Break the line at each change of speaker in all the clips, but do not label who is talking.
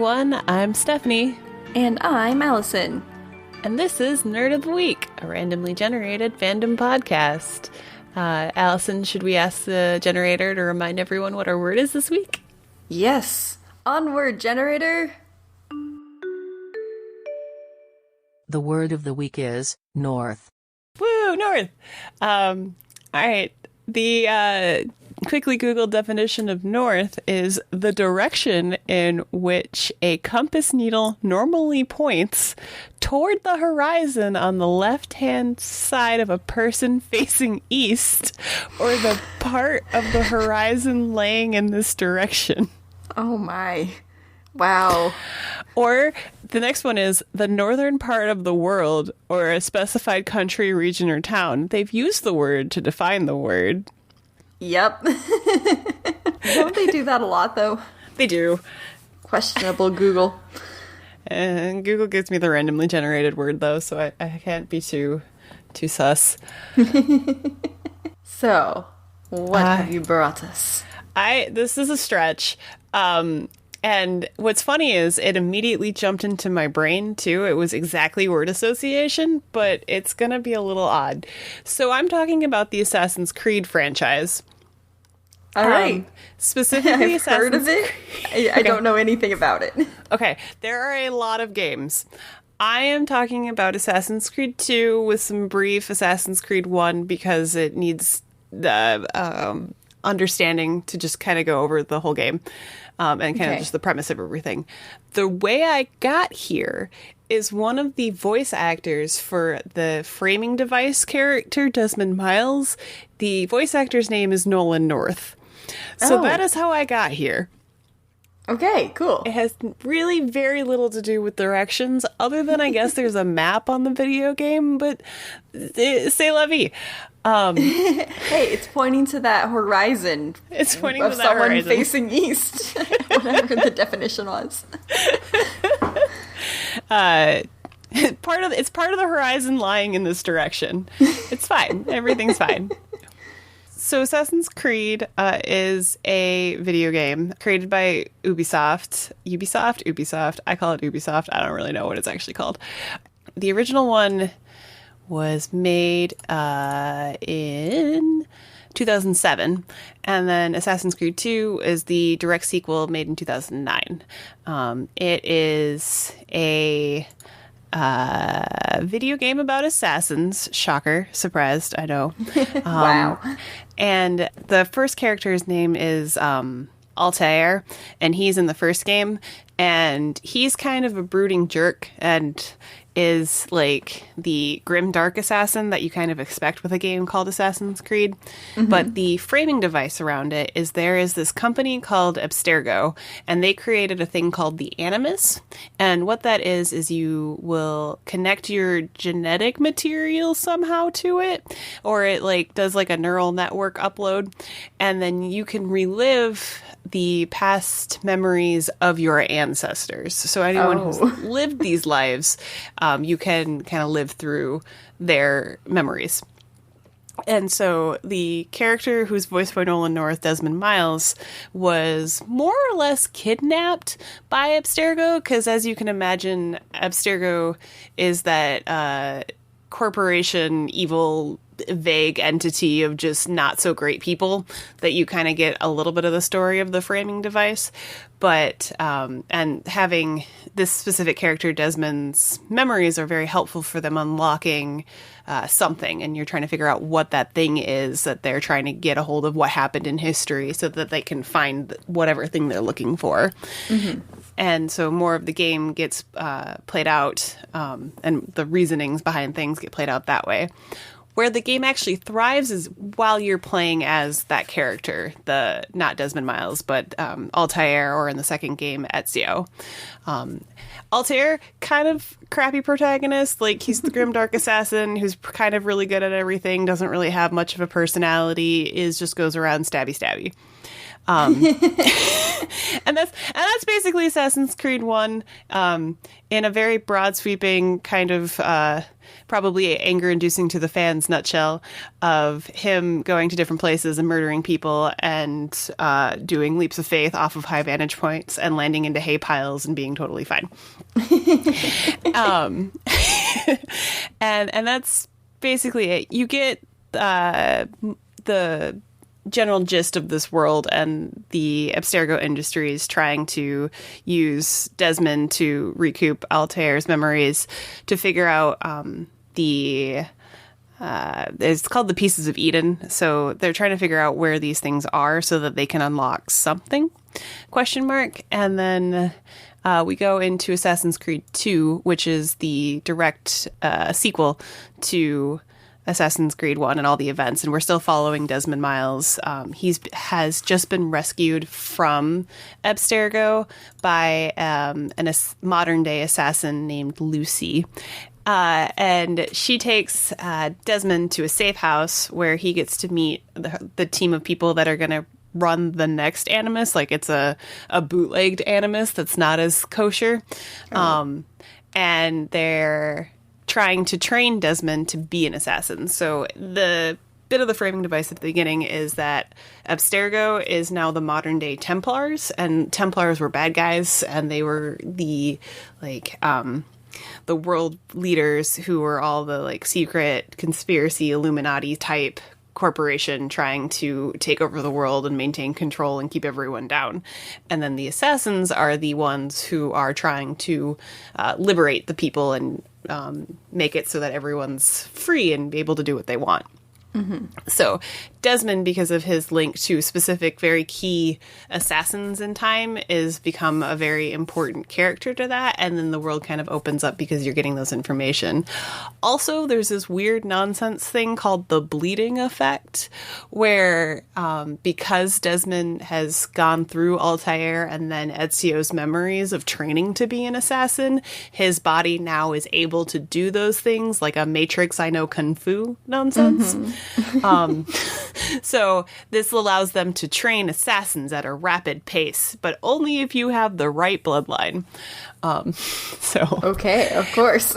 everyone. I'm Stephanie.
And I'm Allison.
And this is Nerd of the Week, a randomly generated fandom podcast. Allison, should we ask the generator to remind everyone what our word is this week?
Yes. Onward, generator.
The word of the week is north.
Woo, north! All right. The quickly Googled definition of north is the direction in which a compass needle normally points toward the horizon on the left-hand side of a person facing east, or the part of the horizon laying in this direction.
Oh my. Wow.
Or the next one is the northern part of the world, or a specified country, region, or town. They've used the word to define the word.
Yep. Don't they do that a lot, though?
They do. Questionable
Google.
And Google gives me the randomly generated word, though, so I can't be too sus.
So, what have you brought us?
This is a stretch. And what's funny is it immediately jumped into my brain, too. It was exactly word association, but it's going to be a little odd. So I'm talking about the Assassin's Creed franchise.
All right.
Specifically,
I've heard of it. I don't know anything about it.
Okay. There are a lot of games. I am talking about Assassin's Creed 2 with some brief Assassin's Creed 1 because it needs the understanding to just kind of go over the whole game. And kind of just the premise of everything. The way I got here is one of the voice actors for the framing device character, Desmond Miles. The voice actor's name is Nolan North. So that is how I got here.
Okay, cool.
It has really very little to do with directions, other than I guess there's a map on the video game, but c'est la vie.
Hey, it's pointing to that horizon.
It's pointing
of
to that
someone
horizon.
Facing east. Whatever the definition was.
It's part of the horizon lying in this direction. It's fine. Everything's fine. So Assassin's Creed is a video game created by Ubisoft. Ubisoft. I call it Ubisoft. I don't really know what it's actually called. The original one was made in 2007, and then Assassin's Creed 2 is the direct sequel made in 2009. It is a video game about assassins. Shocker. Surprised, I know.
Wow.
And the first character's name is Altair, and he's in the first game, and he's kind of a brooding jerk and is like the grim dark assassin that you kind of expect with a game called Assassin's Creed. Mm-hmm. But the framing device around it is there is this company called Abstergo, and they created a thing called the Animus. And what that is you will connect your genetic material somehow to it, or it like does like a neural network upload, and then you can relive the past memories of your ancestors. So anyone who's lived these lives, you can kind of live through their memories. And so the character who's voiced by Nolan North, Desmond Miles, was more or less kidnapped by Abstergo, because as you can imagine, Abstergo is that corporation, evil, vague entity of just not so great people that you kind of get a little bit of the story of the framing device. But and having this specific character, Desmond's memories are very helpful for them unlocking something, and you're trying to figure out what that thing is that they're trying to get a hold of, what happened in history, so that they can find whatever thing they're looking for. Mm-hmm. And so more of the game gets played out, and the reasonings behind things get played out that way. Where the game actually thrives is while you're playing as that character, not Desmond Miles, but Altair, or in the second game, Ezio. Altair, kind of crappy protagonist. Like, he's the grimdark assassin who's kind of really good at everything, doesn't really have much of a personality, just goes around stabby. And that's basically Assassin's Creed 1 in a very broad sweeping kind of probably anger inducing to the fans nutshell of him going to different places and murdering people and doing leaps of faith off of high vantage points and landing into hay piles and being totally fine. And that's basically it. You get the general gist of this world, and the Abstergo Industries trying to use Desmond to recoup Altair's memories to figure out it's called the Pieces of Eden. So they're trying to figure out where these things are so that they can unlock something, ? And then we go into Assassin's Creed 2, which is the direct sequel to Assassin's Creed 1 and all the events, and we're still following Desmond Miles. Has just been rescued from Abstergo by a modern-day assassin named Lucy. And she takes Desmond to a safe house where he gets to meet the team of people that are going to run the next Animus. Like, it's a bootlegged Animus that's not as kosher. And they're trying to train Desmond to be an assassin. So the bit of the framing device at the beginning is that Abstergo is now the modern day Templars, and Templars were bad guys, and they were the world leaders who were all the secret conspiracy Illuminati type corporation trying to take over the world and maintain control and keep everyone down. And then the assassins are the ones who are trying to liberate the people and make it so that everyone's free and be able to do what they want. So Desmond, because of his link to specific, very key assassins in time, is become a very important character to that. And then the world kind of opens up because you're getting those information. Also, there's this weird nonsense thing called the bleeding effect, where because Desmond has gone through Altair and then Ezio's memories of training to be an assassin, his body now is able to do those things, like a Matrix I know Kung Fu nonsense. So this allows them to train assassins at a rapid pace, but only if you have the right bloodline.
Okay, of course.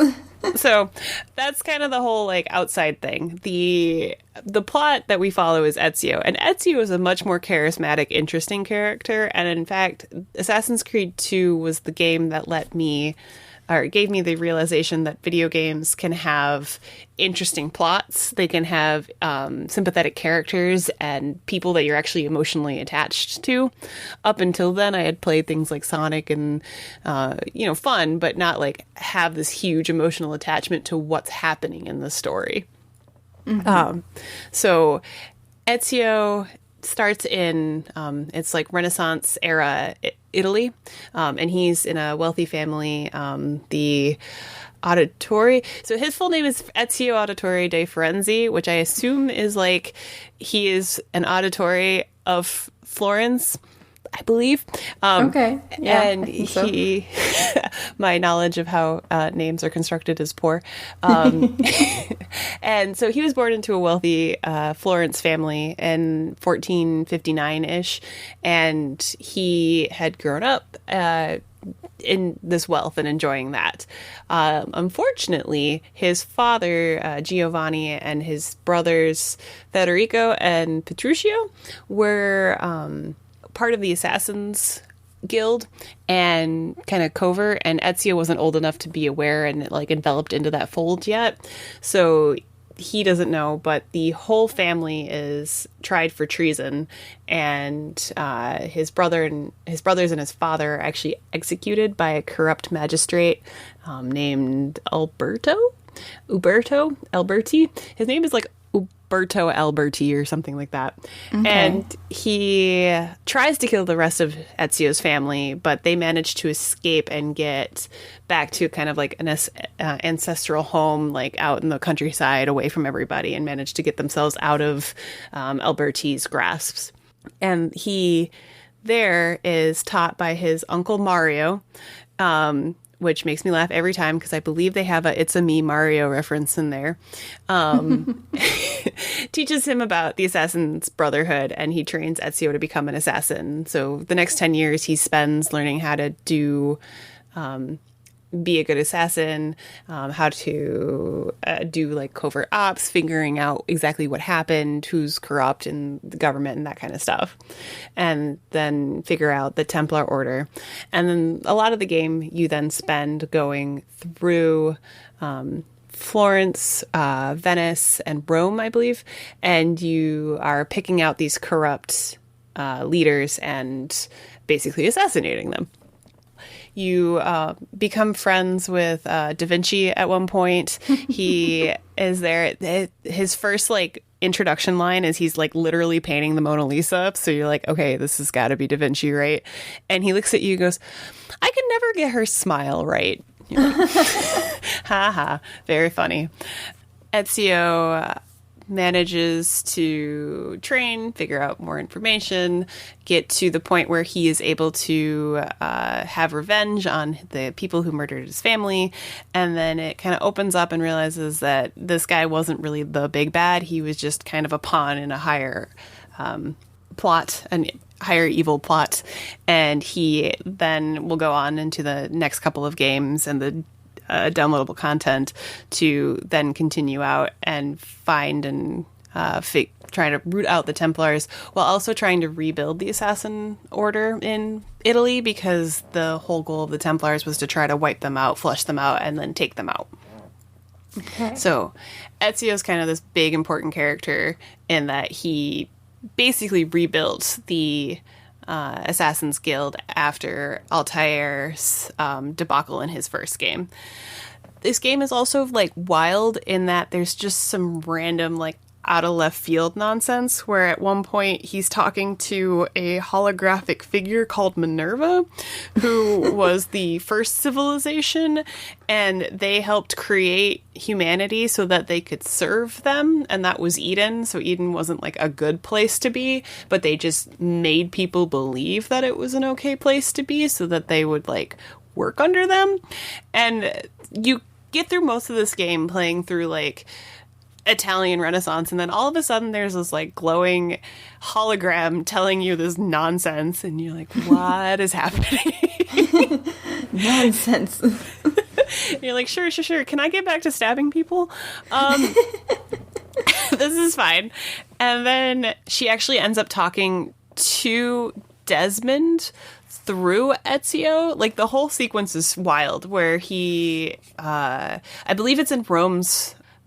So that's kind of the whole outside thing. The plot that we follow is Ezio, and Ezio is a much more charismatic, interesting character. And in fact, Assassin's Creed 2 was the game that gave me the realization that video games can have interesting plots. They can have sympathetic characters and people that you're actually emotionally attached to. Up until then, I had played things like Sonic and, fun, but not have this huge emotional attachment to what's happening in the story. So Ezio starts in, it's Renaissance era Italy, and he's in a wealthy family, the Auditore. So his full name is Ezio Auditore de Firenze, which I assume is he is an auditore of Florence, I believe.
Okay. Yeah,
and he, my knowledge of how names are constructed is poor. And so he was born into a wealthy Florence family in 1459-ish, and he had grown up in this wealth and enjoying that. Unfortunately, his father, Giovanni, and his brothers, Federico and Petruccio, were part of the Assassins Guild and kind of covert, and Ezio wasn't old enough to be aware and enveloped into that fold yet. So he doesn't know, but the whole family is tried for treason, and his brothers and his father are actually executed by a corrupt magistrate named Uberto Alberti. His name is Uberto Alberti or something like that. Okay. And he tries to kill the rest of Ezio's family, but they manage to escape and get back to kind of an ancestral home, out in the countryside away from everybody, and manage to get themselves out of Alberti's grasps. And he there is taught by his uncle Mario, which makes me laugh every time because I believe they have a It's a Me Mario reference in there. Teaches him about the Assassin's Brotherhood, and he trains Ezio to become an assassin. So the next 10 years he spends learning how to be a good assassin, how to do like covert ops, figuring out exactly what happened, who's corrupt in the government and that kind of stuff. And then figure out the Templar Order. And then a lot of the game you then spend going through Florence, Venice, and Rome, I believe. And you are picking out these corrupt leaders and basically assassinating them. You become friends with Da Vinci at one point. He is there. His first like introduction line is he's like literally painting the Mona Lisa. So you're like, okay, this has got to be Da Vinci, right? And he looks at you and goes, I can never get her smile right. You're like, ha ha, very funny. Ezio manages to train, figure out more information, get to the point where he is able to have revenge on the people who murdered his family. And then it kind of opens up and realizes that this guy wasn't really the big bad. He was just kind of a pawn in a higher plot, a higher evil plot. And he then will go on into the next couple of games and the downloadable content to then continue out and find and trying to root out the Templars while also trying to rebuild the Assassin Order in Italy, because the whole goal of the Templars was to try to wipe them out, flush them out, and then take them out.
Okay.
So Ezio's kind of this big important character in that he basically rebuilt the Assassin's Guild after Altair's debacle in his first game. This game is also like wild in that there's just some random like out of left field nonsense where at one point he's talking to a holographic figure called Minerva, who was the first civilization, and they helped create humanity so that they could serve them, and that was Eden. So Eden wasn't like a good place to be, but they just made people believe that it was an okay place to be so that they would like work under them. And you get through most of this game playing through like Italian Renaissance, and then all of a sudden there's this like glowing hologram telling you this nonsense, and you're like, what is happening?
Nonsense.
You're like, sure, can I get back to stabbing people? This is fine. And then she actually ends up talking to Desmond through Ezio. Like the whole sequence is wild where he I believe it's in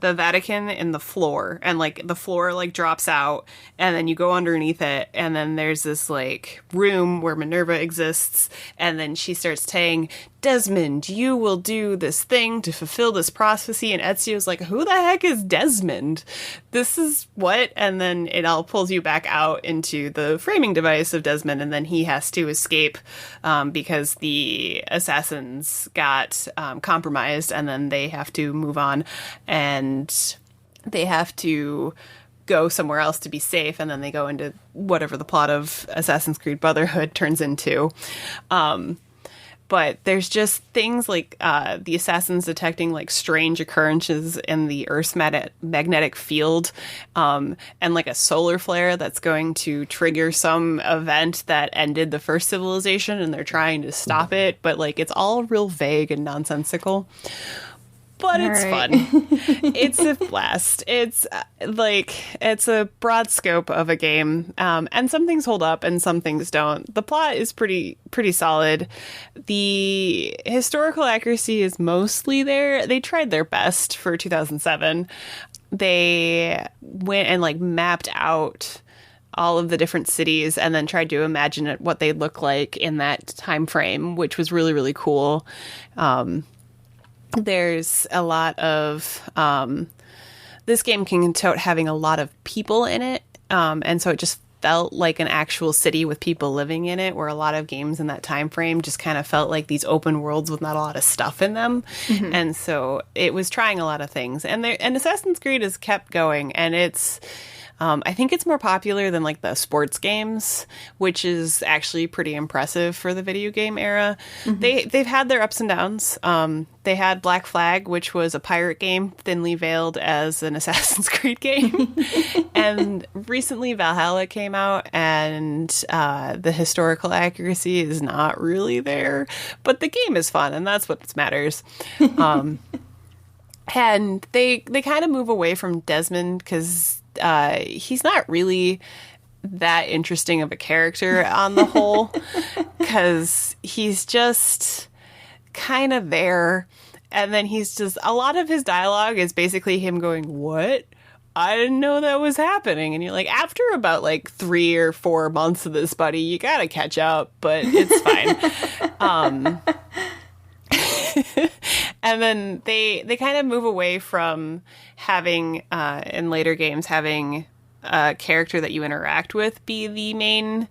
the Vatican in the floor, and like the floor like drops out, and then you go underneath it, and then there's this like room where Minerva exists, and then she starts saying, Desmond, you will do this thing to fulfill this prophecy, and Ezio's like, who the heck is Desmond? This is what? And then it all pulls you back out into the framing device of Desmond, and then he has to escape because the assassins got compromised, and then they have to move on, and they have to go somewhere else to be safe, and then they go into whatever the plot of Assassin's Creed Brotherhood turns into. But there's just things like the assassins detecting like strange occurrences in the Earth's magnetic field, and like a solar flare that's going to trigger some event that ended the first civilization, and they're trying to stop it. But like it's all real vague and nonsensical. But it's fun. It's a blast. It's it's a broad scope of a game. And some things hold up and some things don't. The plot is pretty solid. The historical accuracy is mostly there. They tried their best for 2007. They went and like mapped out all of the different cities and then tried to imagine what they'd look like in that time frame, which was really, really cool. There's a lot of this game can tote having a lot of people in it, and so it just felt like an actual city with people living in it, where a lot of games in that time frame just kind of felt like these open worlds with not a lot of stuff in them. Mm-hmm. And so it was trying a lot of things, and Assassin's Creed has kept going, and it's I think it's more popular than like the sports games, which is actually pretty impressive for the video game era. They've had their ups and downs. They had Black Flag, which was a pirate game thinly veiled as an Assassin's Creed game. And recently Valhalla came out, and the historical accuracy is not really there. But the game is fun, and that's what matters. And they kind of move away from Desmond because he's not really that interesting of a character on the whole, because he's just kind of there. And then he's just, a lot of his dialogue is basically him going, "What? I didn't know that was happening." And you're like, after about like 3 or 4 months of this, buddy, you gotta catch up, but it's fine. And then they kind of move away from having, in later games, having a character that you interact with be the main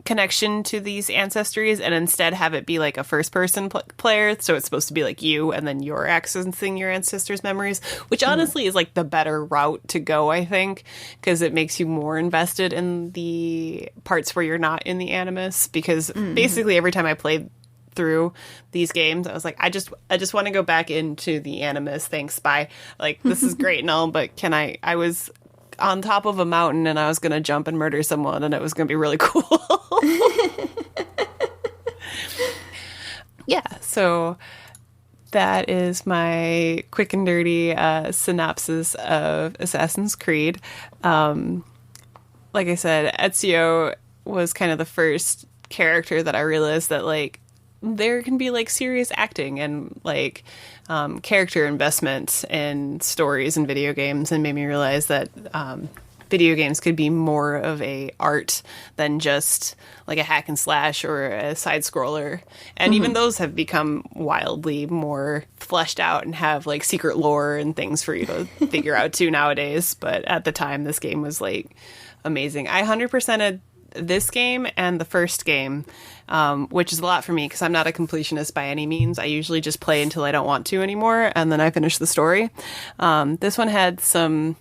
connection to these ancestries, and instead have it be like a first-person player. So it's supposed to be like you, and then you're accessing your ancestors' memories, which honestly is like the better route to go, I think, because it makes you more invested in the parts where you're not in the Animus. Because basically every time I played through these games, I was like, I just want to go back into the Animus. Thanks, bye. Like, this is great and all, but I was on top of a mountain and I was gonna jump and murder someone, and it was gonna be really cool. Yeah, so that is my quick and dirty synopsis of Assassin's Creed. Like I said, Ezio was kind of the first character that I realized that like there can be like serious acting and like character investment in stories and video games, and made me realize that video games could be more of a art than just like a hack and slash or a side scroller. And even those have become wildly more fleshed out and have like secret lore and things for you to figure out too nowadays. But at the time, this game was like amazing. I 100%ed this game and the first game, which is a lot for me because I'm not a completionist by any means. I usually just play until I don't want to anymore, and then I finish the story. This one had some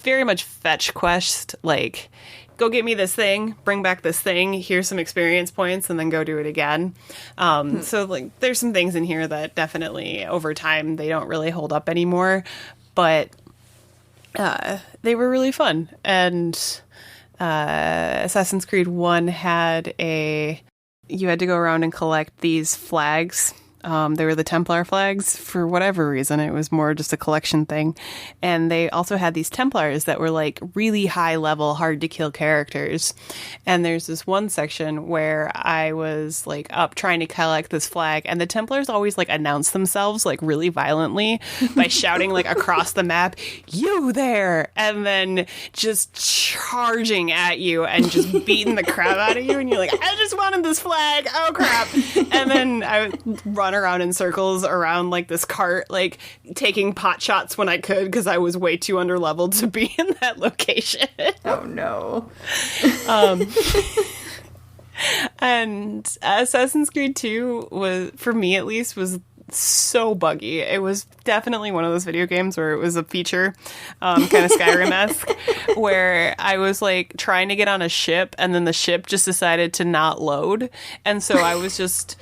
very much fetch quest, like go get me this thing, bring back this thing, here's some experience points, and then go do it again. So like there's some things in here that definitely over time they don't really hold up anymore, but they were really fun. And Assassin's Creed 1 had you had to go around and collect these flags. They were the Templar flags for whatever reason. It was more just a collection thing. And they also had these Templars that were like really high level, hard to kill characters. And there's this one section where I was like up trying to collect this flag, and the Templars always like announce themselves like really violently by shouting like across the map, "You there!" And then just charging at you and just beating the crap out of you. And you're like, "I just wanted this flag. Oh crap." And then I would run around in circles around like this cart, like taking pot shots when I could because I was way too underleveled to be in that location.
Oh no.
And Assassin's Creed 2 was, for me at least, was so buggy. It was definitely one of those video games where it was a feature, kind of Skyrim-esque, where I was like trying to get on a ship and then the ship just decided to not load. And so I was just...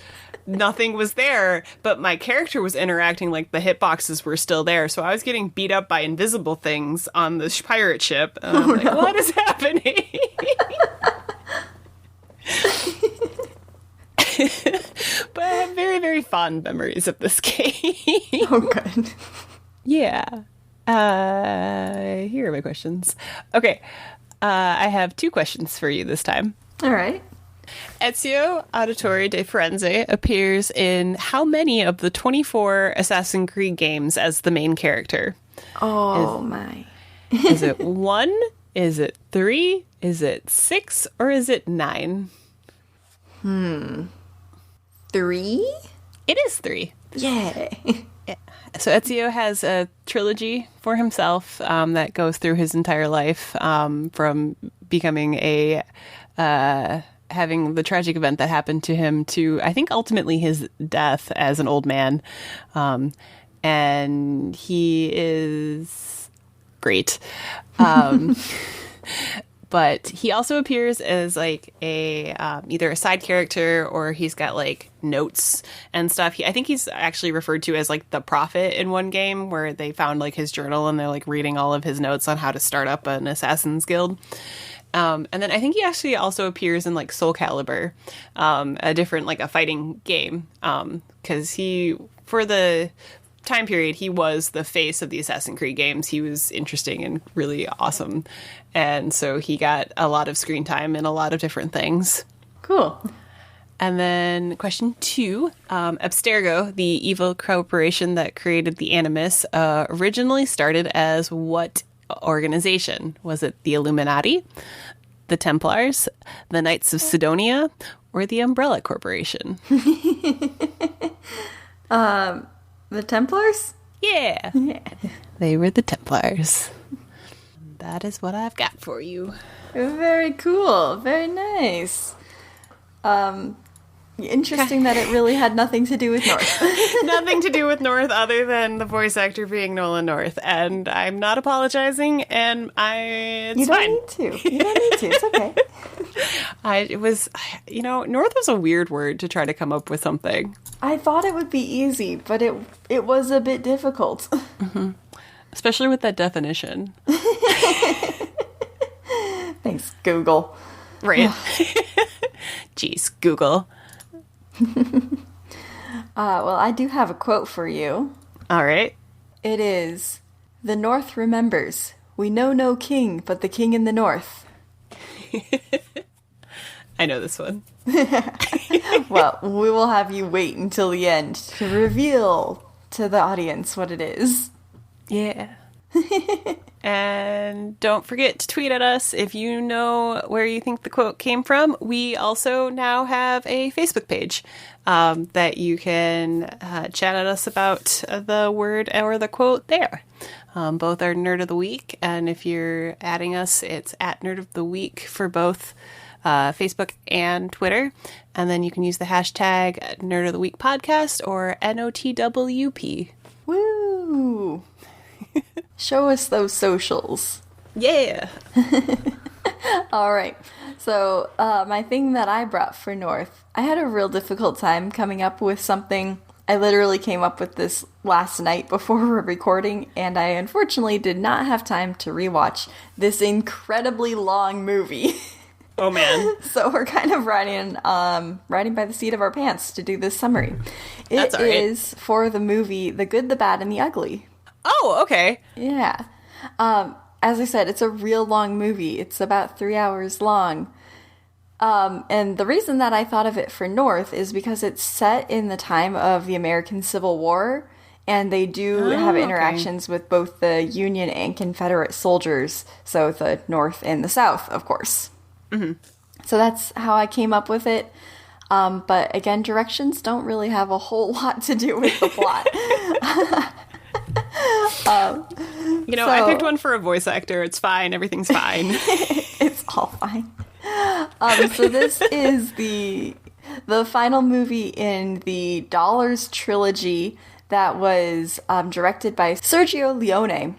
nothing was there, but my character was interacting like the hitboxes were still there. So I was getting beat up by invisible things on the pirate ship. And I'm like, what is happening? But I have very, very fond memories of this game.
Oh, good.
Yeah. Here are my questions. Okay. I have 2 questions for you this time.
All right.
Ezio Auditore de Firenze appears in how many of the 24 Assassin's Creed games as the main character?
Oh, my.
Is it 1? Is it 3? Is it 6? Or is it 9?
3?
It is 3.
Yay.
So Ezio has a trilogy for himself that goes through his entire life, from becoming having the tragic event that happened to him to, I think, ultimately his death as an old man. And he is great. But he also appears as like a either a side character or he's got like notes and stuff. I think he's actually referred to as like the prophet in one game where they found like his journal and they're like reading all of his notes on how to start up an assassin's guild. And then I think he actually also appears in like Soul Calibur, a different like a fighting game, because he for the time period, he was the face of the Assassin's Creed games. He was interesting and really awesome. And so he got a lot of screen time in a lot of different things.
Cool.
And then question 2, Abstergo, the evil corporation that created the Animus, originally started as what organization? Was it the Illuminati, the Templars, the Knights of Sidonia, or the Umbrella Corporation?
The Templars?
Yeah. They were the Templars. That is what I've got for you.
Very cool. Very nice. Interesting that it really had nothing to do with North.
Nothing to do with North other than the voice actor being Nolan North. And I'm not apologizing, and it's fine.
You don't need to. You don't need to. It's okay.
North was a weird word to try to come up with something.
I thought it would be easy, but it was a bit difficult.
Mm-hmm. Especially with that definition.
Thanks, Google.
Right. Jeez, Google.
Well, I do have a quote for you.
All right.
It is, "The North remembers. We know no king but the king in the North."
I know this one.
Well, we will have you wait until the end to reveal to the audience what it is.
Yeah. And don't forget to tweet at us if you know where you think the quote came from. We also now have a Facebook page that you can chat at us about the word or the quote there. Both are Nerd of the Week, and if you're adding us, it's at Nerd of the Week for both Facebook and Twitter. And then you can use the hashtag Nerd of the Week podcast or NOTWP.
Woo! Show us those socials.
Yeah!
All right. So my thing that I brought for North, I had a real difficult time coming up with something. I literally came up with this last night before we were recording, and I unfortunately did not have time to rewatch this incredibly long movie.
Oh, man.
So we're kind of riding by the seat of our pants to do this summary.
That's
It
all right.
is for the movie The Good, the Bad, and the Ugly.
Oh, okay.
Yeah. As I said, it's a real long movie. It's about 3 hours long. And the reason that I thought of it for North is because it's set in the time of the American Civil War, and they do have interactions with both the Union and Confederate soldiers, so the North and the South, of course. Mm-hmm. So that's how I came up with it. But again, directions don't really have a whole lot to do with the plot.
I picked one for a voice actor. It's fine. Everything's fine.
It's all fine. So this is the final movie in the Dollars trilogy that was directed by Sergio Leone.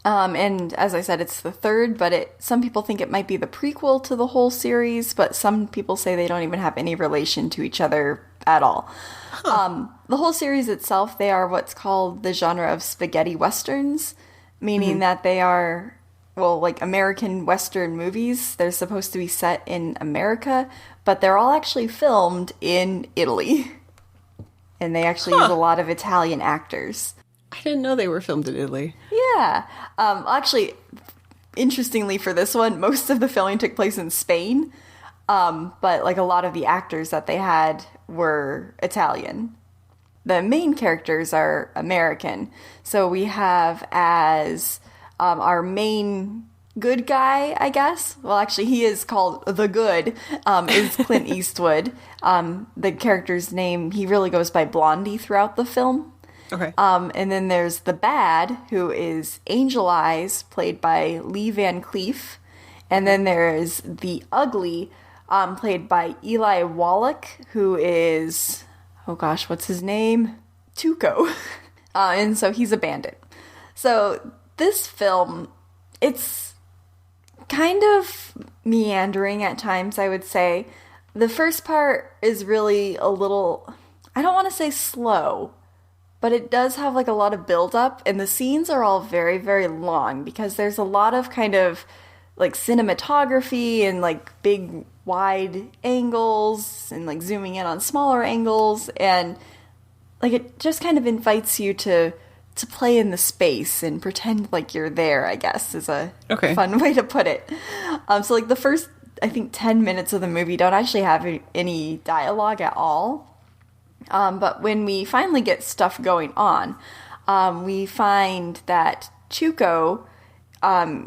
And as I said, it's the third, but some people think it might be the prequel to the whole series, but some people say they don't even have any relation to each other at all. Huh. The whole series itself, they are what's called the genre of spaghetti westerns, meaning that they are, like American Western movies. They're supposed to be set in America, but they're all actually filmed in Italy. And they actually use a lot of Italian actors.
I didn't know they were filmed in Italy.
Yeah. Actually, interestingly for this one, most of the filming took place in Spain. But like a lot of the actors that they had were Italian. The main characters are American. So we have as our main good guy, I guess. Well, actually, he is called The Good, is Clint Eastwood. The character's name, he really goes by Blondie throughout the film.
Okay.
And then there's the bad, who is Angel Eyes, played by Lee Van Cleef. And then there's the ugly, played by Eli Wallach, who is, what's his name? Tuco. And so he's a bandit. So this film, it's kind of meandering at times, I would say. The first part is really a little, I don't want to say slow, but it does have like a lot of build up, and the scenes are all very, very long because there's a lot of kind of like cinematography and like big wide angles and like zooming in on smaller angles, and like it just kind of invites you to play in the space and pretend like you're there, I guess, is a fun way to put it. So like the first, I think, 10 minutes of the movie don't actually have any dialogue at all. But when we finally get stuff going on, we find that Tuco,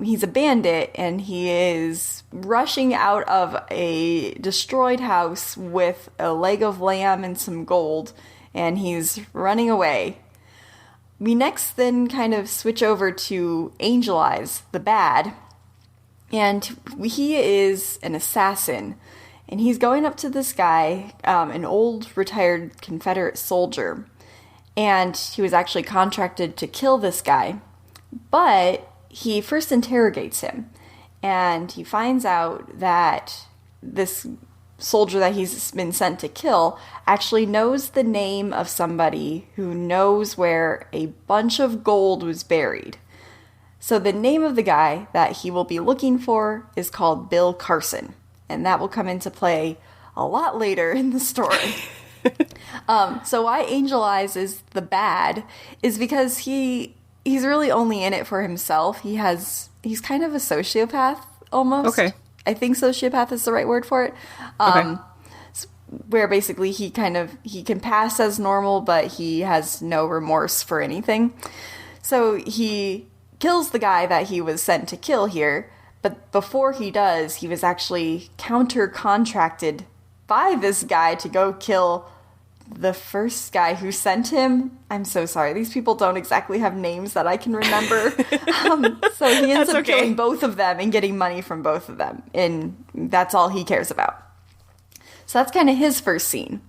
he's a bandit, and he is rushing out of a destroyed house with a leg of lamb and some gold, and he's running away. We next then kind of switch over to Angel Eyes, the bad, and he is an assassin. And he's going up to this guy, an old retired Confederate soldier. And he was actually contracted to kill this guy. But he first interrogates him. And he finds out that this soldier that he's been sent to kill actually knows the name of somebody who knows where a bunch of gold was buried. So the name of the guy that he will be looking for is called Bill Carson. And that will come into play a lot later in the story. So why Angel Eyes is the bad is because he's really only in it for himself. He's kind of a sociopath almost. Okay. I think sociopath is the right word for it. Where basically he can pass as normal, but he has no remorse for anything. So he kills the guy that he was sent to kill here. But before he does, he was actually counter-contracted by this guy to go kill the first guy who sent him. I'm so sorry. These people don't exactly have names that I can remember. So he ends up killing both of them and getting money from both of them. And that's all he cares about. So that's kind of his first scene.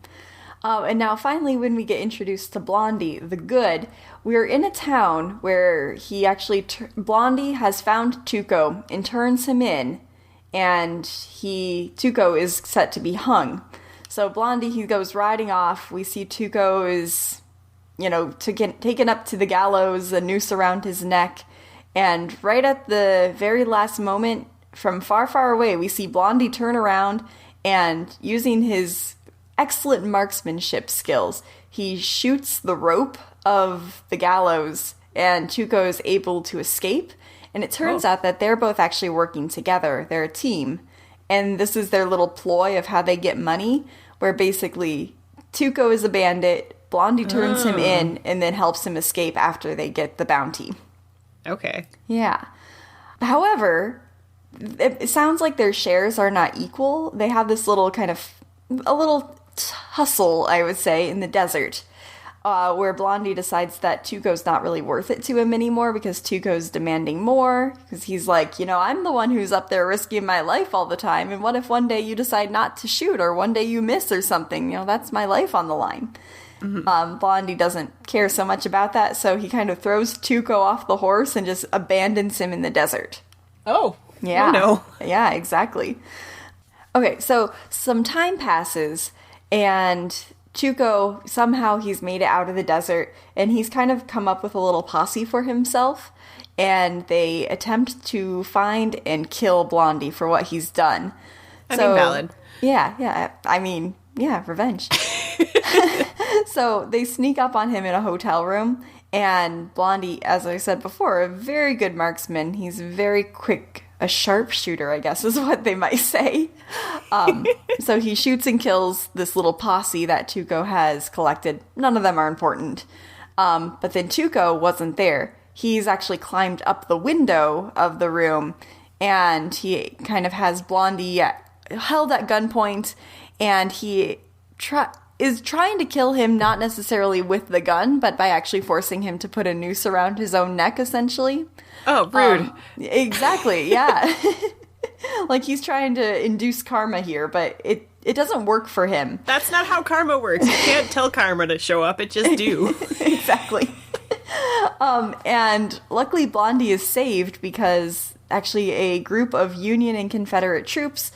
And now finally, when we get introduced to Blondie, the good, we're in a town where he actually, Blondie has found Tuco and turns him in, and Tuco is set to be hung. So Blondie, he goes riding off. We see Tuco is, taken up to the gallows, a noose around his neck, and right at the very last moment, from far, far away, we see Blondie turn around and using his excellent marksmanship skills, he shoots the rope of the gallows, and Tuco is able to escape. And it turns out that they're both actually working together. They're a team. And this is their little ploy of how they get money, where basically Tuco is a bandit, Blondie turns him in, and then helps him escape after they get the bounty. Okay. Yeah. However, it sounds like their shares are not equal. They have this little a little tussle, I would say, in the desert, where Blondie decides that Tuco's not really worth it to him anymore because Tuco's demanding more, because he's like, I'm the one who's up there risking my life all the time, and what if one day you decide not to shoot, or one day you miss or something, that's my life on the line. Mm-hmm. Blondie doesn't care so much about that, so he kind of throws Tuco off the horse and just abandons him in the desert. Oh. Yeah. Oh, no. Yeah, exactly. Okay, so some time passes, and Tuco, somehow he's made it out of the desert, and he's kind of come up with a little posse for himself, and they attempt to find and kill Blondie for what he's done. Valid. Yeah. I mean, revenge. So they sneak up on him in a hotel room, and Blondie, as I said before, a very good marksman. He's very quick. A sharpshooter, I guess, is what they might say. So he shoots and kills this little posse that Tuco has collected. None of them are important. But then Tuco wasn't there. He's actually climbed up the window of the room, and he kind of has Blondie held at gunpoint, and he is trying to kill him, not necessarily with the gun, but by actually forcing him to put a noose around his own neck, essentially. Oh, rude. Exactly, yeah. Like, he's trying to induce karma here, but it doesn't work for him.
That's not how karma works. You can't tell karma to show up, it just do.
Exactly. And luckily Blondie is saved because actually a group of Union and Confederate troops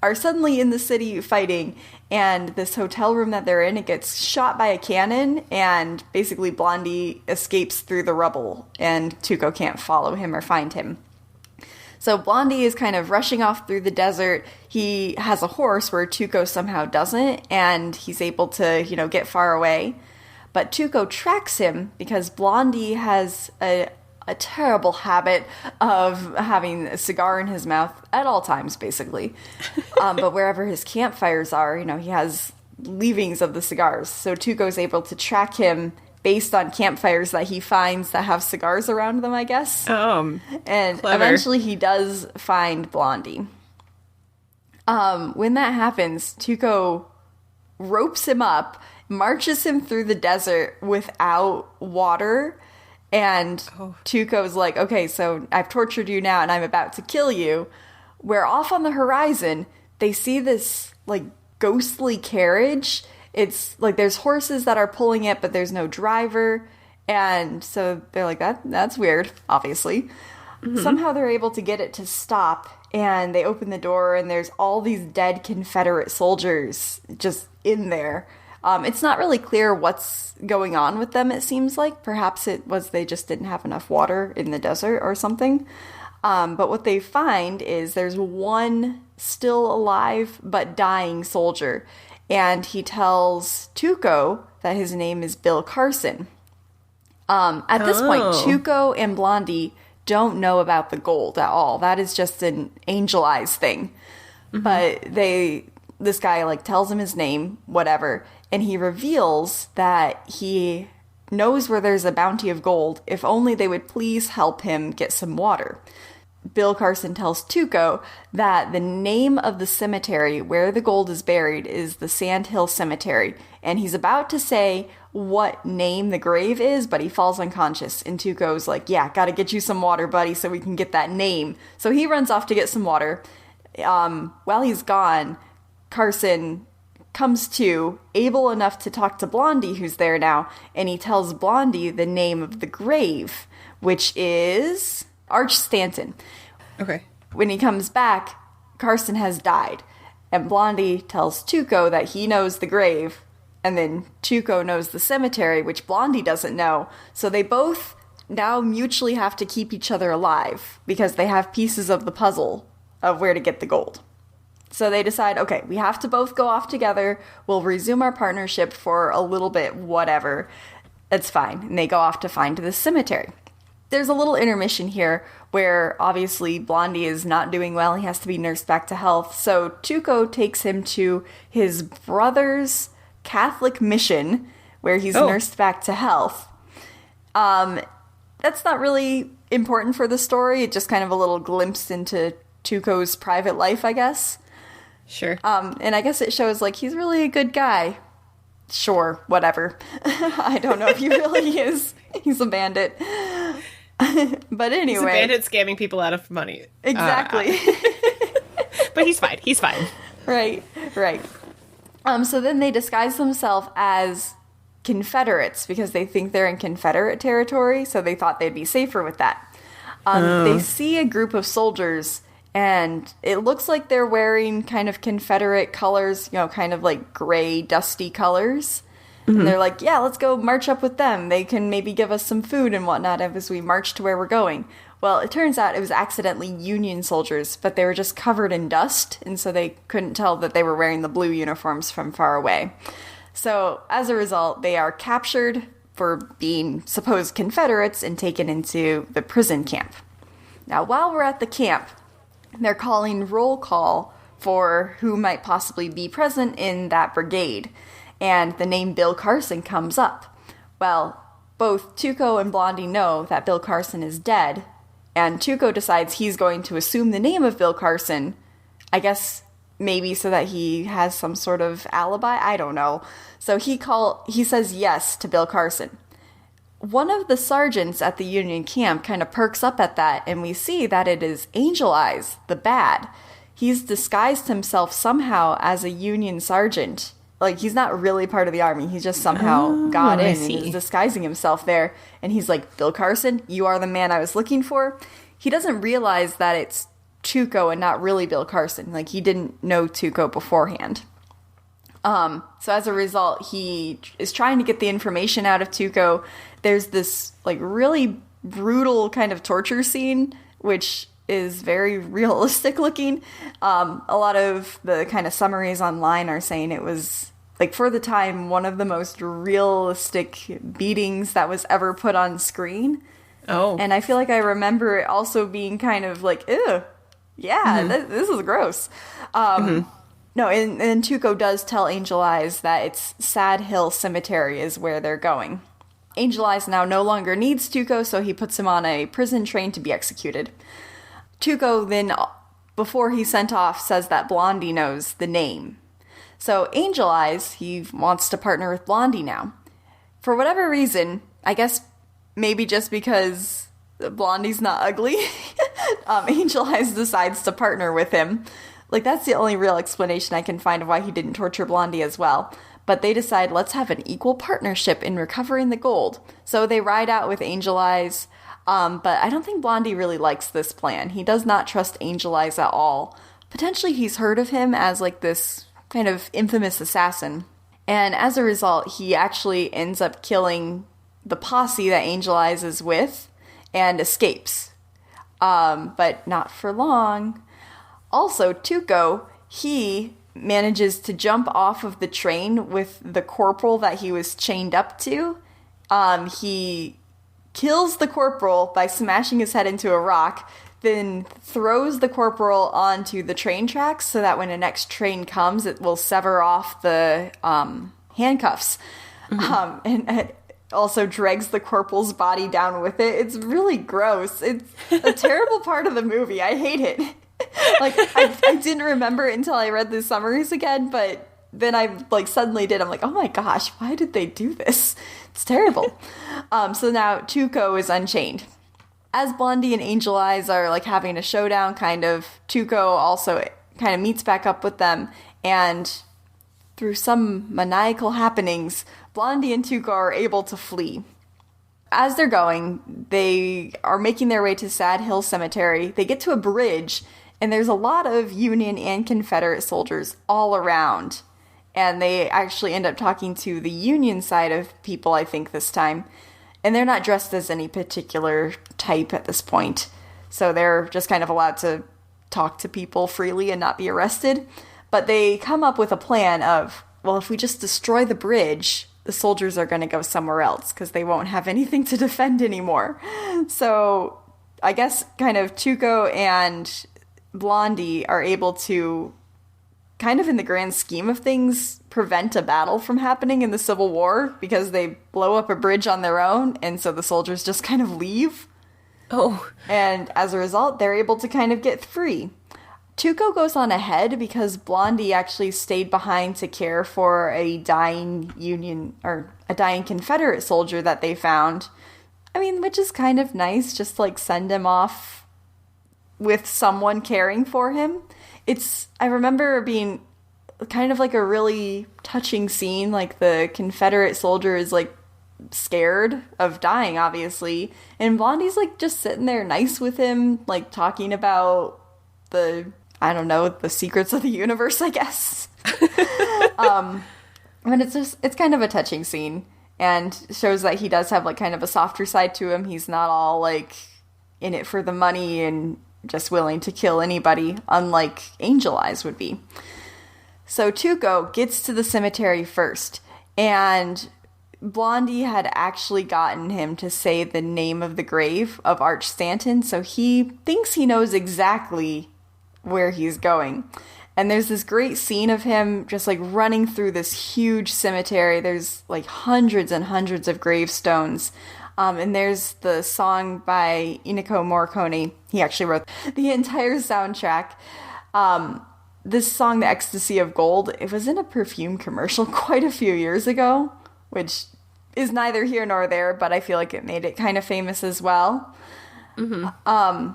are suddenly in the city fighting, and this hotel room that they're in, it gets shot by a cannon, and basically Blondie escapes through the rubble, and Tuco can't follow him or find him. So Blondie is kind of rushing off through the desert. He has a horse where Tuco somehow doesn't, and he's able to, get far away. But Tuco tracks him because Blondie has a terrible habit of having a cigar in his mouth at all times, basically. But wherever his campfires are, he has leavings of the cigars. So Tuco's able to track him based on campfires that he finds that have cigars around them, I guess.
And clever.
Eventually he does find Blondie. When that happens, Tuco ropes him up, marches him through the desert without water, and Tuco's like, okay, so I've tortured you now and I'm about to kill you. Where off on the horizon, they see this, ghostly carriage. It's, there's horses that are pulling it, but there's no driver. And so they're like, that's weird, obviously. Mm-hmm. Somehow they're able to get it to stop, and they open the door, and there's all these dead Confederate soldiers just in there. It's not really clear what's going on with them, it seems like. Perhaps it was they just didn't have enough water in the desert or something. But what they find is there's one still alive but dying soldier. And he tells Tuco that his name is Bill Carson. At this point, Tuco and Blondie don't know about the gold at all. That is just an Angel Eyes thing. Mm-hmm. But this guy tells him his name, whatever, and he reveals that he knows where there's a bounty of gold if only they would please help him get some water. Bill Carson tells Tuco that the name of the cemetery where the gold is buried is the Sand Hill Cemetery, and he's about to say what name the grave is, but he falls unconscious, and Tuco's like, yeah, gotta get you some water, buddy, so we can get that name. So he runs off to get some water. While he's gone, Carson comes to, able enough to talk to Blondie, who's there now, and he tells Blondie the name of the grave, which is Arch Stanton.
Okay.
When he comes back, Carson has died, and Blondie tells Tuco that he knows the grave, and then Tuco knows the cemetery, which Blondie doesn't know, so they both now mutually have to keep each other alive, because they have pieces of the puzzle of where to get the gold. So they decide, okay, we have to both go off together. We'll resume our partnership for a little bit, whatever. It's fine. And they go off to find the cemetery. There's a little intermission here where obviously Blondie is not doing well. He has to be nursed back to health. So Tuco takes him to his brother's Catholic mission where he's nursed back to health. That's not really important for the story. It's just kind of a little glimpse into Tuco's private life, I guess.
Sure.
And I guess it shows, he's really a good guy. Sure, whatever. I don't know if he really is. He's a bandit. But anyway.
He's a bandit scamming people out of money.
Exactly.
But he's fine. He's fine.
Right. So then they disguise themselves as Confederates because they think they're in Confederate territory, so they thought they'd be safer with that. They see a group of soldiers, and it looks like they're wearing kind of Confederate colors, kind of gray, dusty colors. Mm-hmm. And they're like, yeah, let's go march up with them. They can maybe give us some food and whatnot as we march to where we're going. Well, it turns out it was accidentally Union soldiers, but they were just covered in dust, and so they couldn't tell that they were wearing the blue uniforms from far away. So, as a result, they are captured for being supposed Confederates and taken into the prison camp. Now, while we're at the camp, they're calling roll call for who might possibly be present in that brigade, and the name Bill Carson comes up. Well, both Tuco and Blondie know that Bill Carson is dead, and Tuco decides he's going to assume the name of Bill Carson, I guess maybe so that he has some sort of alibi, I don't know. So he says yes to Bill Carson. One of the sergeants at the Union camp kind of perks up at that, and we see that it is Angel Eyes, the bad. He's disguised himself somehow as a Union sergeant, like, he's not really part of the army. He just somehow got in and is disguising himself there. And he's like, Bill Carson, you are the man I was looking for. He doesn't realize that it's Tuco and not really Bill Carson. Like, he didn't know Tuco beforehand. So as a result, he is trying to get the information out of Tuco. There's this, like, really brutal kind of torture scene, which is very realistic looking. A lot of the kind of summaries online are saying it was, like, for the time, one of the most realistic beatings that was ever put on screen.
Oh.
And I feel like I remember it also being kind of like, ew, yeah, this is gross. No, and Tuco does tell Angel Eyes that it's Sad Hill Cemetery is where they're going. Angel Eyes now no longer needs Tuco, so he puts him on a prison train to be executed. Tuco then, before he's sent off, says that Blondie knows the name. So Angel Eyes, he wants to partner with Blondie now. For whatever reason, I guess maybe just because Blondie's not ugly, Angel Eyes decides to partner with him. Like, that's the only real explanation I can find of why he didn't torture Blondie as well. But they decide, let's have an equal partnership in recovering the gold. So they ride out with Angel Eyes, but I don't think Blondie really likes this plan. He does not trust Angel Eyes at all. Potentially he's heard of him as, like, this kind of infamous assassin. And as a result, he actually ends up killing the posse that Angel Eyes is with and escapes. But not for long. Also, Tuco, he manages to jump off of the train with the corporal that he was chained up to. He kills the corporal by smashing his head into a rock, then throws the corporal onto the train tracks so that when the next train comes, it will sever off the handcuffs. And also drags the corporal's body down with it. It's really gross. It's a terrible part of the movie. I hate it. Like, I didn't remember it until I read the summaries again, but then I, like, suddenly did. I'm like, oh my gosh, why did they do this? It's terrible. So now Tuco is unchained. As Blondie and Angel Eyes are, like, having a showdown, kind of, Tuco also kind of meets back up with them, and through some maniacal happenings, Blondie and Tuco are able to flee. As they're going, they are making their way to Sad Hill Cemetery. They get to a bridge, and there's a lot of Union and Confederate soldiers all around. And they actually end up talking to the Union side of people, I think, this time. And they're not dressed as any particular type at this point. So they're just kind of allowed to talk to people freely and not be arrested. But they come up with a plan of, well, if we just destroy the bridge, the soldiers are going to go somewhere else because they won't have anything to defend anymore. So I guess kind of Tuco and Blondie are able to, kind of in the grand scheme of things, prevent a battle from happening in the Civil War because they blow up a bridge on their own, and so the soldiers just kind of leave.
Oh.
And as a result, they're able to kind of get free. Tuco goes on ahead because Blondie actually stayed behind to care for a dying Union, or a dying Confederate soldier that they found. I mean, which is kind of nice, just like send him off with someone caring for him. I remember being kind of like a really touching scene, like the Confederate soldier is like scared of dying, obviously, and Blondie's like just sitting there nice with him, like talking about the secrets of the universe, I guess. But it's kind of a touching scene and shows that he does have like kind of a softer side to him. He's not all like in it for the money and just willing to kill anybody, unlike Angel Eyes would be. So Tuco gets to the cemetery first, and Blondie had actually gotten him to say the name of the grave of Arch Stanton, so he thinks he knows exactly where he's going. And there's this great scene of him just like running through this huge cemetery. There's like hundreds and hundreds of gravestones. And there's the song by Ennio Morricone. He actually wrote the entire soundtrack. This song, The Ecstasy of Gold, it was in a perfume commercial quite a few years ago, which is neither here nor there, but I feel like it made it kind of famous as well. Mm-hmm.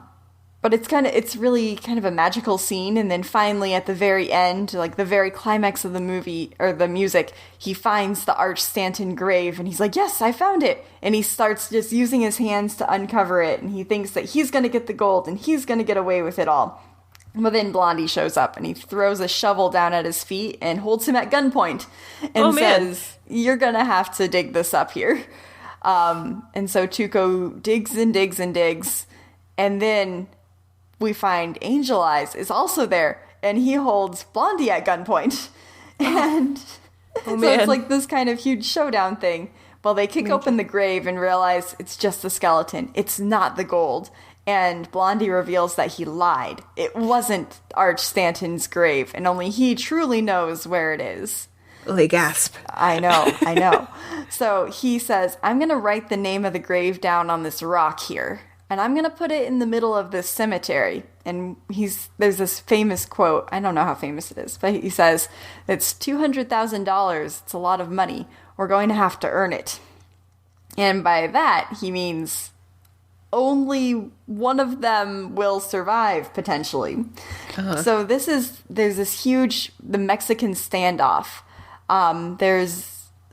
But it's really kind of a magical scene, and then finally at the very end, like the very climax of the movie, or the music, he finds the Arch Stanton grave, and he's like, yes, I found it! And he starts just using his hands to uncover it, and he thinks that he's gonna get the gold, and he's gonna get away with it all. But then Blondie shows up, and he throws a shovel down at his feet, and holds him at gunpoint, and says, you're gonna have to dig this up here. And so Tuco digs and digs and digs, and then we find Angel Eyes is also there, and he holds Blondie at gunpoint. And so it's like this kind of huge showdown thing. Well, they kick open the grave and realize it's just the skeleton. It's not the gold. And Blondie reveals that he lied. It wasn't Arch Stanton's grave, and only he truly knows where it is.
They gasp.
I know. So he says, I'm going to write the name of the grave down on this rock here, and I'm going to put it in the middle of this cemetery. And there's this famous quote. I don't know how famous it is, but he says, it's $200,000. It's a lot of money. We're going to have to earn it. And by that, he means only one of them will survive, potentially. So there's this huge, the Mexican standoff.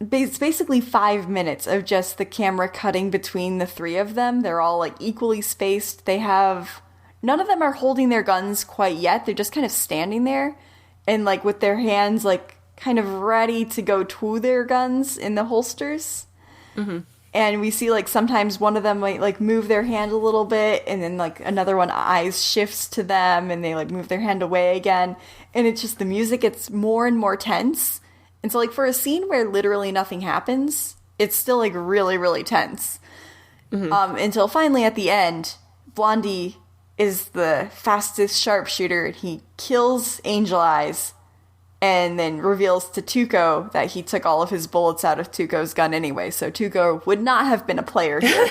It's basically 5 minutes of just the camera cutting between the three of them. They're all like equally spaced. None of them are holding their guns quite yet. They're just kind of standing there and like with their hands like kind of ready to go to their guns in the holsters. Mm-hmm. And we see like sometimes one of them might like move their hand a little bit, and then like another one eyes shifts to them and they like move their hand away again. And it's just the music gets more and more tense. And so, like, for a scene where literally nothing happens, it's still, like, really, really tense. Mm-hmm. Until finally, at the end, Blondie is the fastest sharpshooter, and he kills Angel Eyes, and then reveals to Tuco that he took all of his bullets out of Tuco's gun anyway, so Tuco would not have been a player here.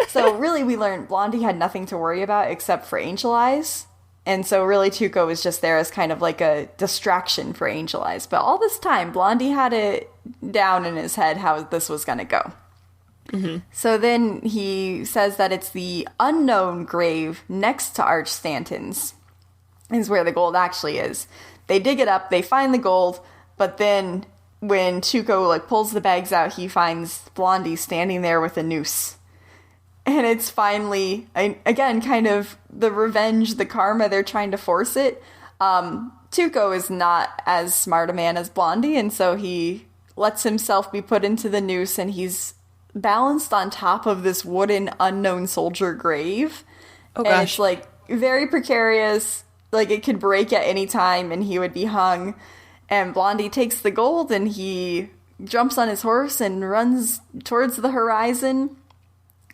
So, really, we learned Blondie had nothing to worry about except for Angel Eyes. And so really Tuco was just there as kind of like a distraction for Angel Eyes. But all this time, Blondie had it down in his head how this was going to go. Mm-hmm. So then he says that it's the unknown grave next to Arch Stanton's is where the gold actually is. They dig it up, they find the gold, but then when Tuco like pulls the bags out, he finds Blondie standing there with a noose. And it's finally, again, kind of the revenge, the karma, they're trying to force it. Tuco is not as smart a man as Blondie, and so he lets himself be put into the noose, and he's balanced on top of this wooden unknown soldier grave. Oh, gosh. And it's, like, very precarious. Like, it could break at any time, and he would be hung. And Blondie takes the gold, and he jumps on his horse and runs towards the horizon.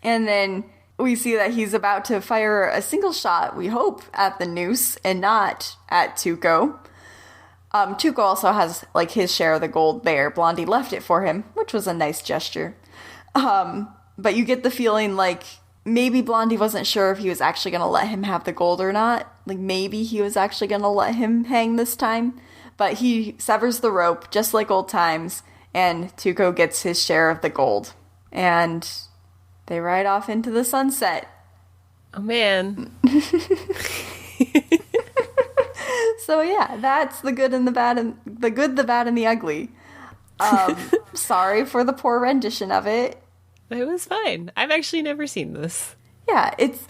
And then we see that he's about to fire a single shot, we hope, at the noose and not at Tuco. Tuco also has, like, his share of the gold there. Blondie left it for him, which was a nice gesture. But you get the feeling, like, maybe Blondie wasn't sure if he was actually going to let him have the gold or not. Like, maybe he was actually going to let him hang this time. But he severs the rope, just like old times, and Tuco gets his share of the gold. And they ride off into the sunset.
Oh, man.
So, yeah, that's the good and the bad, and the good, the bad, and the ugly. Sorry for the poor rendition of it.
It was fine. I've actually never seen this.
Yeah, it's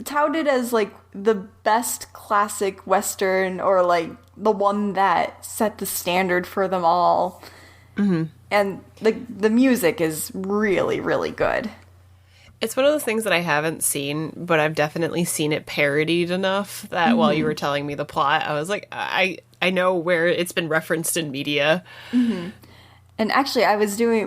touted as, like, the best classic Western, or, like, the one that set the standard for them all. Mm-hmm. And the music is really, really good. It's
one of those things that I haven't seen, but I've definitely seen it parodied enough that while you were telling me the plot, I was like, I know where it's been referenced in media.
Mm-hmm. And actually,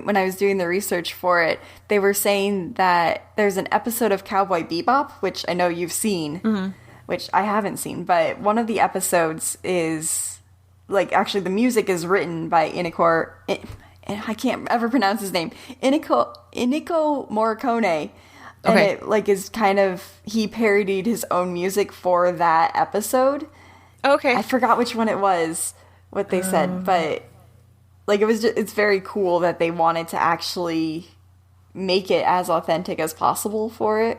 when I was doing the research for it, they were saying that there's an episode of Cowboy Bebop, which I know you've seen, which I haven't seen, but one of the episodes is, like, actually the music is written by I can't ever pronounce his name, Iniko Morricone. And it, like, is kind of, he parodied his own music for that episode.
Okay.
I forgot which one it was, what they said, but, like, it's very cool that they wanted to actually make it as authentic as possible for it.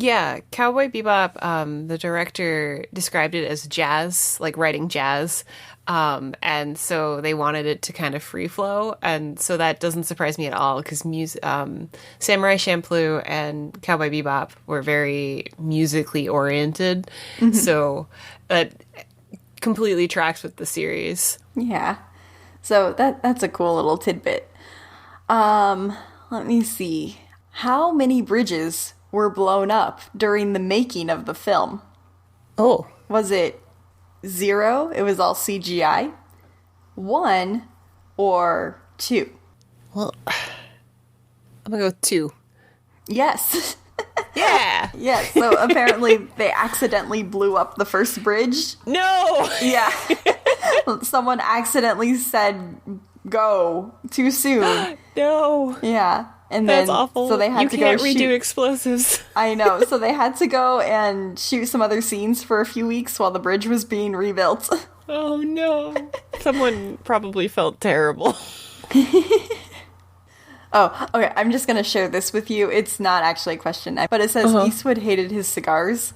Yeah, Cowboy Bebop, the director described it as jazz, like writing jazz. And so they wanted it to kind of free flow. And so that doesn't surprise me at all because Samurai Champloo and Cowboy Bebop were very musically oriented. So that completely tracks with the series.
Yeah. So that's a cool little tidbit. Let me see. How many bridges were blown up during the making of the film?
Oh.
Was it 0? It was all CGI. 1 or 2?
Well, I'm gonna go with 2.
Yes.
Yeah.
Yes. So apparently they accidentally blew up the first bridge.
No.
Yeah. Someone accidentally said go too soon.
No.
Yeah. And
That's
then,
awful.
So they had
you
to
can't
go
redo
shoot.
explosives.
I know. So they had to go and shoot some other scenes for a few weeks while the bridge was being rebuilt.
Oh no. Someone probably felt terrible.
Oh, okay. I'm just going to share this with you. It's not actually a question, but it says Eastwood hated his cigars.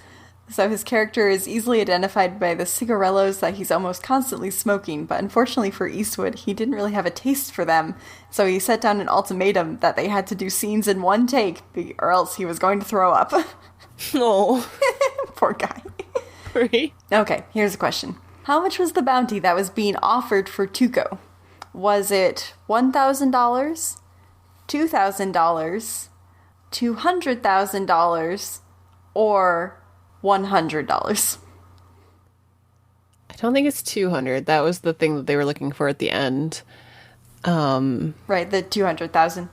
So his character is easily identified by the cigarellos that he's almost constantly smoking, but unfortunately for Eastwood, he didn't really have a taste for them. So he set down an ultimatum that they had to do scenes in one take, or else he was going to throw up.
Oh.
Poor guy.
Right.
Okay, here's a question. How much was the bounty that was being offered for Tuco? Was it $1,000, $2,000, $200,000, or $100?
I don't think it's 200. That was the thing that they were looking for at the end.
Right, the 200,000.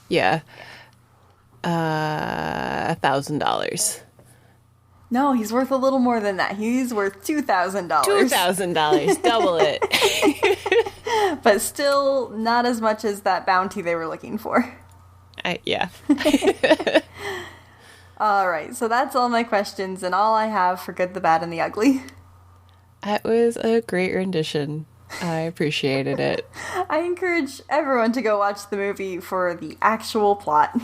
Yeah. $1,000.
No, he's worth a little more than that. He's worth $2,000.
$2,000. Double it.
But still not as much as that bounty they were looking for.
Yeah.
All right, so that's all my questions and all I have for Good, the Bad, and the Ugly.
That was a great rendition. I appreciated it.
I encourage everyone to go watch the movie for the actual plot.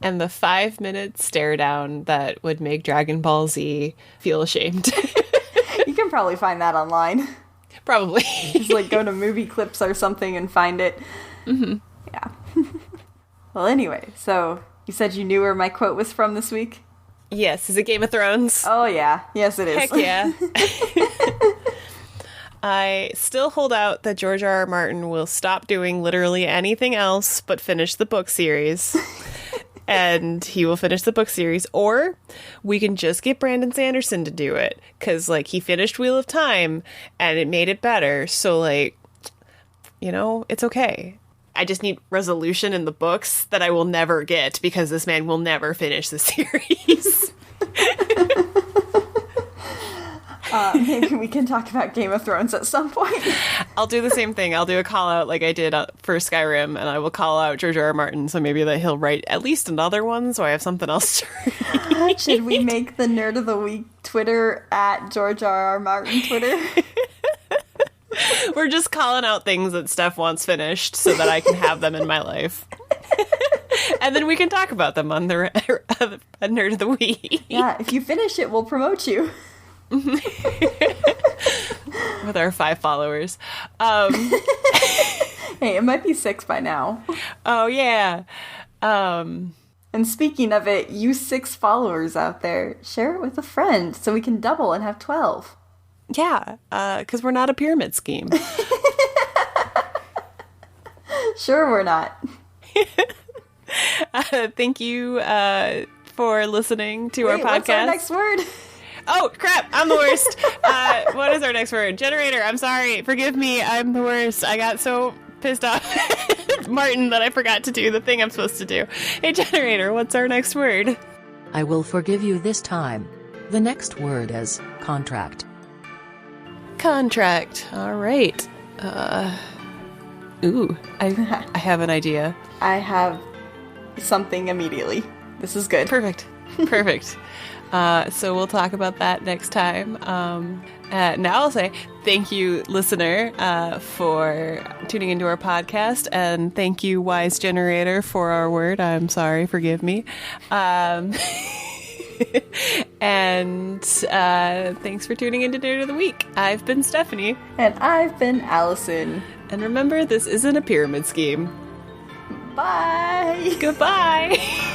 And the 5-minute stare down that would make Dragon Ball Z feel ashamed.
You can probably find that online.
Probably.
Just like go to movie clips or something and find it.
Mm-hmm.
Yeah. Well, anyway, so you said you knew where my quote was from this week?
Yes. Is it Game of Thrones?
Oh, yeah. Yes, it is.
Heck yeah. I still hold out that George R.R. Martin will stop doing literally anything else but finish the book series. And he will finish the book series, or we can just get Brandon Sanderson to do it, because like he finished Wheel of Time and it made it better, so like, you know, it's okay. I just need resolution in the books that I will never get because this man will never finish the series.
Maybe we can talk about Game of Thrones at some point.
I'll do the same thing. I'll do a call out like I did for Skyrim, and I will call out George R.R. Martin, so maybe that he'll write at least another one, so I have something else to read.
Should we make the Nerd of the Week Twitter at George R.R. Martin Twitter?
We're just calling out things that Steph wants finished so that I can have them in my life. And then we can talk about them on the Nerd of the Week.
Yeah, if you finish it, we'll promote you.
With our 5 followers.
Hey, it might be 6 by now.
Oh, yeah.
And speaking of it, you 6 followers out there, share it with a friend so we can double and have 12.
Yeah, because we're not a pyramid scheme.
Sure we're not.
Thank you for listening to our podcast.
What's our next word?
Oh, crap. I'm the worst. What is our next word? Generator. I'm sorry. Forgive me. I'm the worst. I got so pissed off at Martin that I forgot to do the thing I'm supposed to do. Hey, Generator, what's our next word?
I will forgive you this time. The next word is contract.
Contract. All right. I have an idea.
I have something immediately. This is good.
Perfect. So we'll talk about that next time. Now I'll say thank you, listener, for tuning into our podcast. And thank you, Wise Generator, for our word. I'm sorry, forgive me. And thanks for tuning into Nerd of the Week. I've been Stephanie.
And I've been Allison.
And remember, this isn't a pyramid scheme.
Bye.
Goodbye.